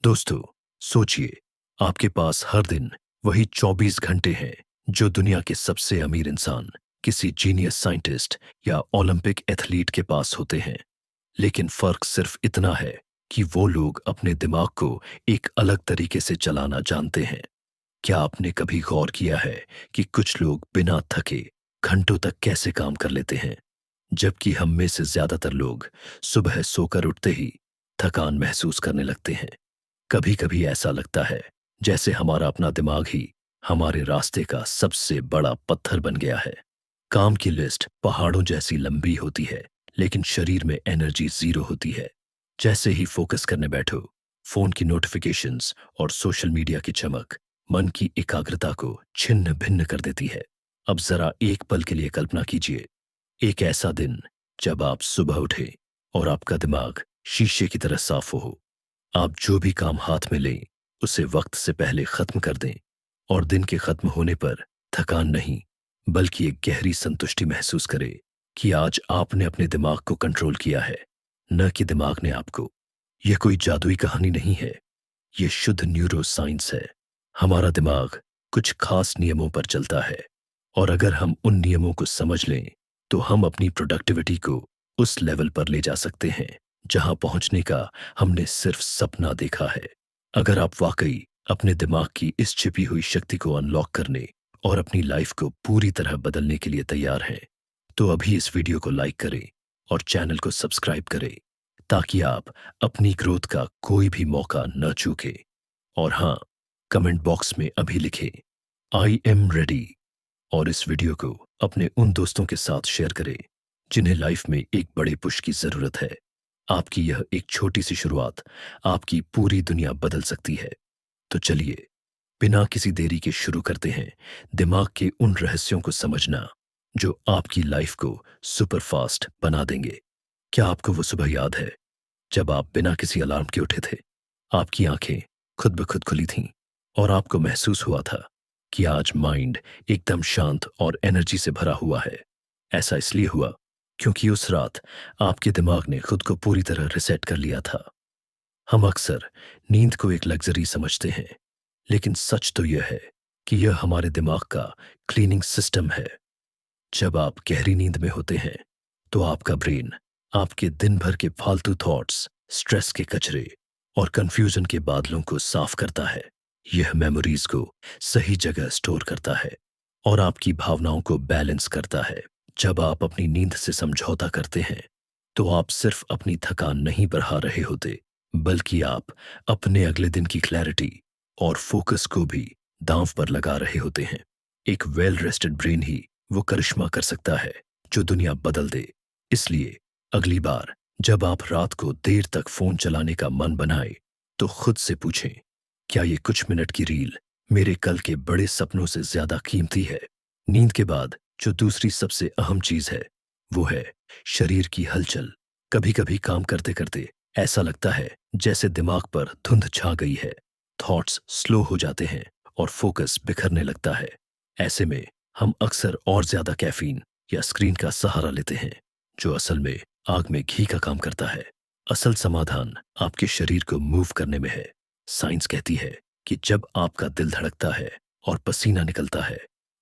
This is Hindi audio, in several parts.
दोस्तों, सोचिए, आपके पास हर दिन वही 24 घंटे हैं जो दुनिया के सबसे अमीर इंसान, किसी जीनियस साइंटिस्ट या ओलंपिक एथलीट के पास होते हैं। लेकिन फर्क सिर्फ इतना है कि वो लोग अपने दिमाग को एक अलग तरीके से चलाना जानते हैं। क्या आपने कभी गौर किया है कि कुछ लोग बिना थके घंटों तक कैसे काम कर लेते हैं, जबकि हम में से ज्यादातर लोग सुबह सोकर उठते ही थकान महसूस करने लगते हैं। कभी कभी ऐसा लगता है जैसे हमारा अपना दिमाग ही हमारे रास्ते का सबसे बड़ा पत्थर बन गया है। काम की लिस्ट पहाड़ों जैसी लंबी होती है, लेकिन शरीर में एनर्जी जीरो होती है। जैसे ही फोकस करने बैठो, फोन की नोटिफिकेशंस और सोशल मीडिया की चमक मन की एकाग्रता को छिन्न भिन्न कर देती है। अब जरा एक पल के लिए कल्पना कीजिए, एक ऐसा दिन जब आप सुबह उठे और आपका दिमाग शीशे की तरह साफ हो। आप जो भी काम हाथ में लें, उसे वक्त से पहले खत्म कर दें और दिन के खत्म होने पर थकान नहीं, बल्कि एक गहरी संतुष्टि महसूस करें कि आज आपने अपने दिमाग को कंट्रोल किया है, न कि दिमाग ने आपको। यह कोई जादुई कहानी नहीं है, यह शुद्ध न्यूरो साइंस है। हमारा दिमाग कुछ खास नियमों पर चलता है, और अगर हम उन नियमों को समझ लें, तो हम अपनी प्रोडक्टिविटी को उस लेवल पर ले जा सकते हैं जहां पहुंचने का हमने सिर्फ सपना देखा है। अगर आप वाकई अपने दिमाग की इस छिपी हुई शक्ति को अनलॉक करने और अपनी लाइफ को पूरी तरह बदलने के लिए तैयार हैं, तो अभी इस वीडियो को लाइक करें और चैनल को सब्सक्राइब करें, ताकि आप अपनी ग्रोथ का कोई भी मौका न चूकें। और हाँ, कमेंट बॉक्स में अभी लिखें, आई एम रेडी, और इस वीडियो को अपने उन दोस्तों के साथ शेयर करें जिन्हें लाइफ में एक बड़े पुश की जरूरत है। आपकी यह एक छोटी सी शुरुआत आपकी पूरी दुनिया बदल सकती है। तो चलिए, बिना किसी देरी के शुरू करते हैं दिमाग के उन रहस्यों को समझना जो आपकी लाइफ को सुपर फास्ट बना देंगे। क्या आपको वो सुबह याद है जब आप बिना किसी अलार्म के उठे थे? आपकी आंखें खुद ब खुद खुली थीं और आपको महसूस हुआ था कि आज माइंड एकदम शांत और एनर्जी से भरा हुआ है। ऐसा इसलिए हुआ क्योंकि उस रात आपके दिमाग ने खुद को पूरी तरह रिसेट कर लिया था। हम अक्सर नींद को एक लग्जरी समझते हैं, लेकिन सच तो यह है कि यह हमारे दिमाग का क्लीनिंग सिस्टम है। जब आप गहरी नींद में होते हैं, तो आपका ब्रेन आपके दिन भर के फालतू थॉट्स, स्ट्रेस के कचरे और कंफ्यूजन के बादलों को साफ करता है। यह मेमोरीज को सही जगह स्टोर करता है और आपकी भावनाओं को बैलेंस करता है। जब आप अपनी नींद से समझौता करते हैं, तो आप सिर्फ अपनी थकान नहीं बढ़ा रहे होते, बल्कि आप अपने अगले दिन की क्लैरिटी और फोकस को भी दांव पर लगा रहे होते हैं। एक वेल रेस्टेड ब्रेन ही वो करिश्मा कर सकता है जो दुनिया बदल दे। इसलिए अगली बार जब आप रात को देर तक फोन चलाने का मन बनाए, तो खुद से पूछें, क्या ये कुछ मिनट की रील मेरे कल के बड़े सपनों से ज्यादा कीमती है? नींद के बाद जो दूसरी सबसे अहम चीज है, वो है शरीर की हलचल। कभी कभी काम करते करते ऐसा लगता है जैसे दिमाग पर धुंध छा गई है, थॉट्स स्लो हो जाते हैं और फोकस बिखरने लगता है। ऐसे में हम अक्सर और ज्यादा कैफीन या स्क्रीन का सहारा लेते हैं, जो असल में आग में घी का काम करता है। असल समाधान आपके शरीर को मूव करने में है। साइंस कहती है कि जब आपका दिल धड़कता है और पसीना निकलता है,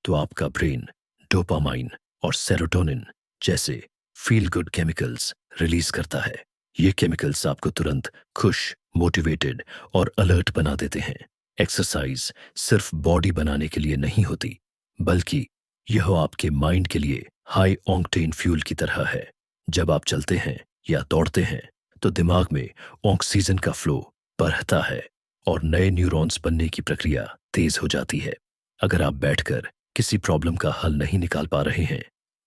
तो आपका ब्रेन डोपामाइन और सेरोटोनिन जैसे फील गुड केमिकल्स रिलीज करता है। ये केमिकल्स आपको तुरंत खुश, मोटिवेटेड और अलर्ट बना देते हैं। एक्सरसाइज सिर्फ बॉडी बनाने के लिए नहीं होती, बल्कि यह आपके माइंड के लिए हाई ऑक्टेन फ्यूल की तरह है। जब आप चलते हैं या दौड़ते हैं, तो दिमाग में ऑक्सीजन का फ्लो बढ़ता है और नए न्यूरॉन्स बनने की प्रक्रिया तेज हो जाती है। अगर आप बैठकर किसी प्रॉब्लम का हल नहीं निकाल पा रहे हैं,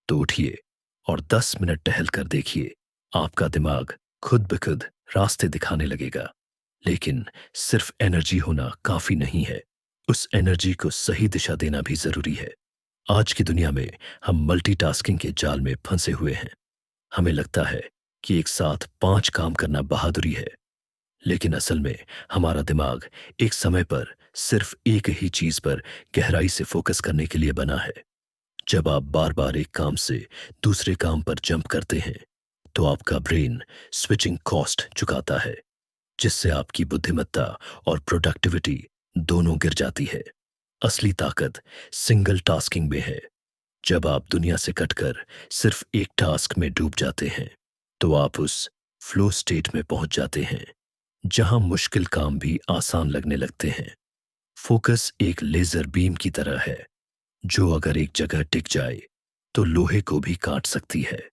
तो उठिए और 10 मिनट टहल कर देखिए। आपका दिमाग खुद ब खुद रास्ते दिखाने लगेगा। लेकिन सिर्फ एनर्जी होना काफी नहीं है, उस एनर्जी को सही दिशा देना भी जरूरी है। आज की दुनिया में हम मल्टीटास्किंग के जाल में फंसे हुए हैं। हमें लगता है कि एक साथ 5 काम करना बहादुरी है, लेकिन असल में हमारा दिमाग एक समय पर सिर्फ एक ही चीज पर गहराई से फोकस करने के लिए बना है। जब आप बार बार एक काम से दूसरे काम पर जंप करते हैं, तो आपका ब्रेन स्विचिंग कॉस्ट चुकाता है। जिससे आपकी बुद्धिमत्ता और प्रोडक्टिविटी दोनों गिर जाती है। असली ताकत सिंगल टास्किंग में है। जब आप दुनिया से कटकर सिर्फ एक टास्क में डूब जाते हैं, तो आप उस फ्लो स्टेट में पहुंच जाते हैं जहां मुश्किल काम भी आसान लगने लगते हैं। फोकस एक लेजर बीम की तरह है जो अगर एक जगह टिक जाए तो लोहे को भी काट सकती है,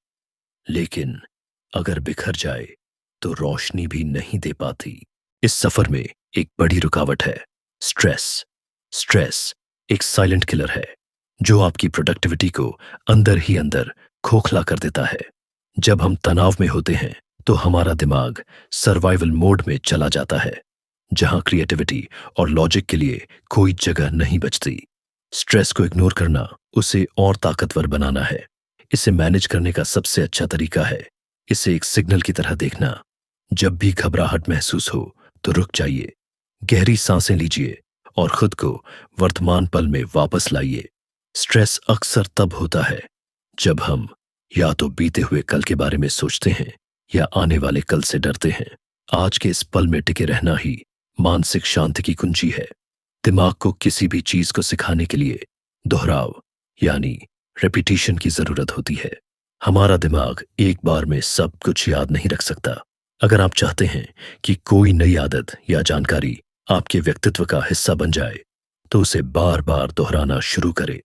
लेकिन अगर बिखर जाए तो रोशनी भी नहीं दे पाती। इस सफर में एक बड़ी रुकावट है स्ट्रेस। स्ट्रेस एक साइलेंट किलर है जो आपकी प्रोडक्टिविटी को अंदर ही अंदर खोखला कर देता है। जब हम तनाव में होते हैं तो हमारा दिमाग सर्वाइवल मोड में चला जाता है, जहां क्रिएटिविटी और लॉजिक के लिए कोई जगह नहीं बचती। स्ट्रेस को इग्नोर करना उसे और ताकतवर बनाना है। इसे मैनेज करने का सबसे अच्छा तरीका है इसे एक सिग्नल की तरह देखना। जब भी घबराहट महसूस हो तो रुक जाइए, गहरी सांसें लीजिए और खुद को वर्तमान पल में वापस लाइए। स्ट्रेस अक्सर तब होता है जब हम या तो बीते हुए कल के बारे में सोचते हैं या आने वाले कल से डरते हैं। आज के इस पल में टिके रहना ही मानसिक शांति की कुंजी है। दिमाग को किसी भी चीज को सिखाने के लिए दोहराव यानी रेपिटेशन की जरूरत होती है। हमारा दिमाग एक बार में सब कुछ याद नहीं रख सकता। अगर आप चाहते हैं कि कोई नई आदत या जानकारी आपके व्यक्तित्व का हिस्सा बन जाए, तो उसे बार बार दोहराना शुरू करें।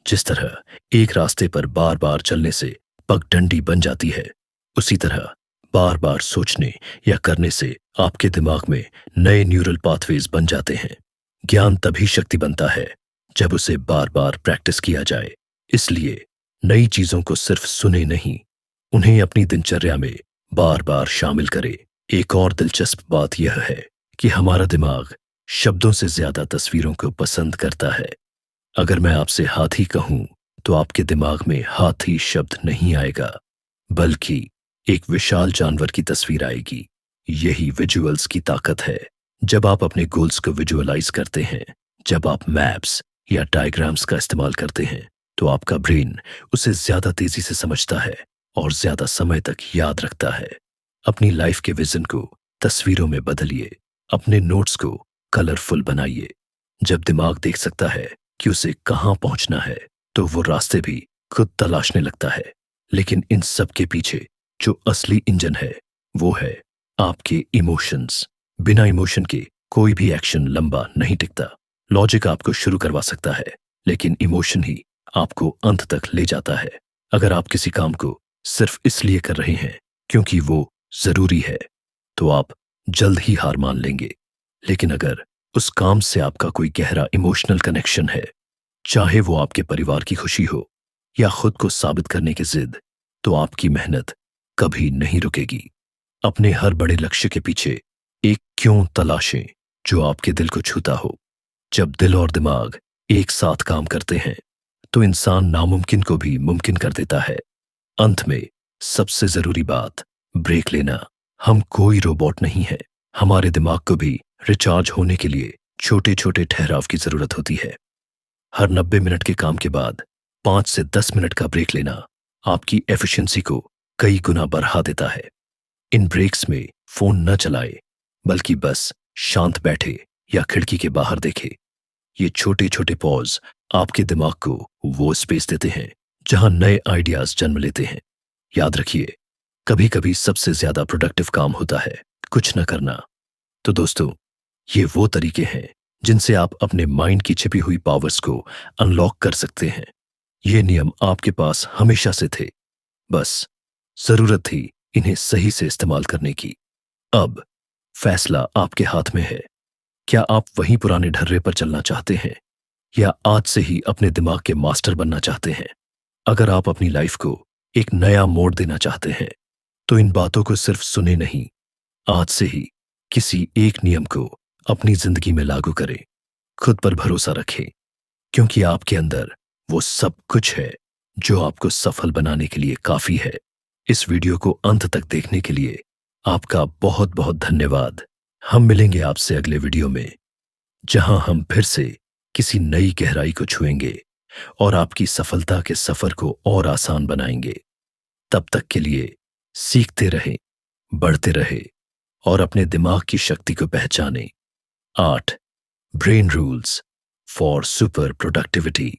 जिस तरह एक रास्ते पर बार बार चलने से पगडंडी बन जाती है, उसी तरह बार बार सोचने या करने से आपके दिमाग में नए न्यूरल पाथवेज बन जाते हैं। ज्ञान तभी शक्ति बनता है जब उसे बार बार प्रैक्टिस किया जाए। इसलिए नई चीजों को सिर्फ सुने नहीं, उन्हें अपनी दिनचर्या में बार बार शामिल करें। एक और दिलचस्प बात यह है कि हमारा दिमाग शब्दों से ज्यादा तस्वीरों को पसंद करता है। अगर मैं आपसे हाथी कहूं तो आपके दिमाग में हाथी शब्द नहीं आएगा, बल्कि एक विशाल जानवर की तस्वीर आएगी। यही विजुअल्स की ताकत है। जब आप अपने गोल्स को विजुअलाइज करते हैं, जब आप मैप्स या डायग्राम्स का इस्तेमाल करते हैं, तो आपका ब्रेन उसे ज्यादा तेजी से समझता है और ज्यादा समय तक याद रखता है। अपनी लाइफ के विजन को तस्वीरों में बदलिए, अपने नोट्स को कलरफुल बनाइए। जब दिमाग देख सकता है कि उसे कहां पहुंचना है, तो वो रास्ते भी खुद तलाशने लगता है। लेकिन इन सब के पीछे जो असली इंजन है, वो है आपके इमोशंस। बिना इमोशन के कोई भी एक्शन लंबा नहीं टिकता। लॉजिक आपको शुरू करवा सकता है, लेकिन इमोशन ही आपको अंत तक ले जाता है। अगर आप किसी काम को सिर्फ इसलिए कर रहे हैं क्योंकि वो जरूरी है, तो आप जल्द ही हार मान लेंगे। लेकिन अगर उस काम से आपका कोई गहरा इमोशनल कनेक्शन है, चाहे वो आपके परिवार की खुशी हो या खुद को साबित करने की जिद, तो आपकी मेहनत कभी नहीं रुकेगी। अपने हर बड़े लक्ष्य के पीछे एक क्यों तलाशें जो आपके दिल को छूता हो। जब दिल और दिमाग एक साथ काम करते हैं, तो इंसान नामुमकिन को भी मुमकिन कर देता है। अंत में सबसे जरूरी बात, ब्रेक लेना। हम कोई रोबोट नहीं है। हमारे दिमाग को भी रिचार्ज होने के लिए छोटे छोटे ठहराव की जरूरत होती है। हर 90 मिनट के काम के बाद 5 से 10 मिनट का ब्रेक लेना आपकी एफिशिएंसी को कई गुना बढ़ा देता है। इन ब्रेक्स में फोन न चलाए, बल्कि बस शांत बैठे या खिड़की के बाहर देखे। ये छोटे छोटे पॉज आपके दिमाग को वो स्पेस देते हैं जहां नए आइडियाज जन्म लेते हैं। याद रखिए, कभी कभी सबसे ज्यादा प्रोडक्टिव काम होता है कुछ न करना। तो दोस्तों, ये वो तरीके हैं जिनसे आप अपने माइंड की छिपी हुई पावर्स को अनलॉक कर सकते हैं। ये नियम आपके पास हमेशा से थे, बस जरूरत थी इन्हें सही से इस्तेमाल करने की। अब फैसला आपके हाथ में है। क्या आप वहीं पुराने ढर्रे पर चलना चाहते हैं, या आज से ही अपने दिमाग के मास्टर बनना चाहते हैं? अगर आप अपनी लाइफ को एक नया मोड़ देना चाहते हैं, तो इन बातों को सिर्फ सुने नहीं, आज से ही किसी एक नियम को अपनी जिंदगी में लागू करें। खुद पर भरोसा रखें, क्योंकि आपके अंदर वो सब कुछ है जो आपको सफल बनाने के लिए काफी है। इस वीडियो को अंत तक देखने के लिए आपका बहुत बहुत धन्यवाद। हम मिलेंगे आपसे अगले वीडियो में, जहां हम फिर से किसी नई गहराई को छुएंगे और आपकी सफलता के सफर को और आसान बनाएंगे। तब तक के लिए सीखते रहें, बढ़ते रहें और अपने दिमाग की शक्ति को पहचानें। 8. Brain rules for super productivity.